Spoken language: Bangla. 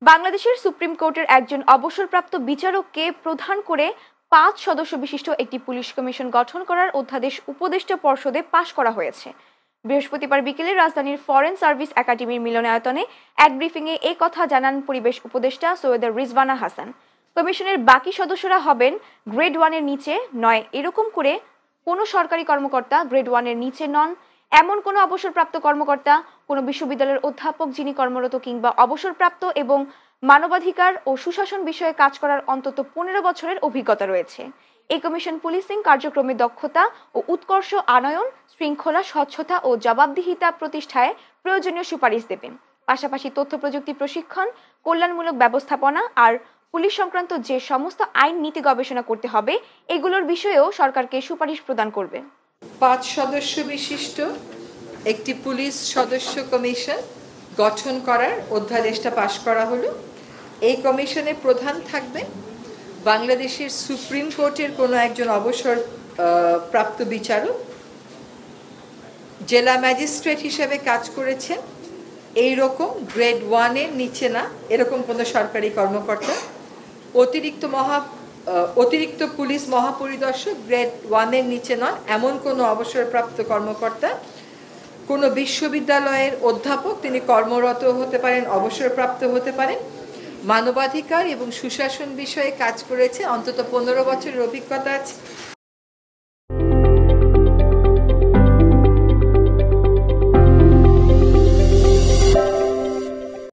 বাংলাদেশের সুপ্রিম কোর্টের একজন অবসরপ্রাপ্ত বিচারককে প্রধান করে ৫ সদস্য বিশিষ্ট একটি পুলিশ কমিশন গঠন করার অধ্যাদেশ উপদেষ্টা পর্ষদে পাশ করা হয়েছে। বৃহস্পতিবার বিকেলে রাজধানীর ফরেন সার্ভিস একাডেমির মিলনায়তনে এক ব্রিফিংয়ে এই কথা জানান পরিবেশ উপদেষ্টা সৈয়দা রিজওয়ানা হাসান। কমিশনের বাকি সদস্যরা হবেন গ্রেড 1-এর নিচে নয়, এরকম করে কোনো সরকারি কর্মকর্তা গ্রেড 1-এর নিচে নন, এমন কোনো অবসরপ্রাপ্ত কর্মকর্তা, কোনো বিশ্ববিদ্যালয়ের অধ্যাপক যিনি কর্মরত কিংবা অবসরপ্রাপ্ত এবং মানবাধিকার ও সুশাসন বিষয়ে কাজ করার অন্তত 15 বছরের অভিজ্ঞতা রয়েছে। এই কমিশন পুলিশিং কার্যক্রমে দক্ষতা ও উৎকর্ষ আনয়ন, শৃঙ্খলা, স্বচ্ছতা ও জবাবদিহিতা প্রতিষ্ঠায় প্রয়োজনীয় সুপারিশ দেবে। পাশাপাশি তথ্য প্রযুক্তি প্রশিক্ষণ, কল্যাণমূলক ব্যবস্থাপনা আর পুলিশ সংক্রান্ত যে সমস্ত আইন নীতি গবেষণা করতে হবে এগুলোর বিষয়েও সরকারকে সুপারিশ প্রদান করবে। ৫ সদস্য বিশিষ্ট একটি পুলিশ সদস্য কমিশন গঠন করার অধ্যাদেশটা পাশ করা হলো। এই কমিশনের প্রধান থাকবেন বাংলাদেশের সুপ্রিম কোর্টের কোনো একজন অবসরপ্রাপ্ত বিচারক, জেলা ম্যাজিস্ট্রেট হিসেবে কাজ করেছেন, এই রকম গ্রেড 1-এর নিচে না এরকম কোনো সরকারি কর্মকর্তা, অতিরিক্ত পুলিশ মহাপরিদর্শক গ্রেড 1-এর নিচে নয় এমন কোনো অবসরপ্রাপ্ত কর্মকর্তা, কোনো বিশ্ববিদ্যালয়ের অধ্যাপক, তিনি কর্মরত হতে পারেন, অবসরপ্রাপ্ত হতে পারেন, মানবাধিকার এবং সুশাসন বিষয়ে কাজ করেছে, অন্তত 15 বছরের অভিজ্ঞতা আছে,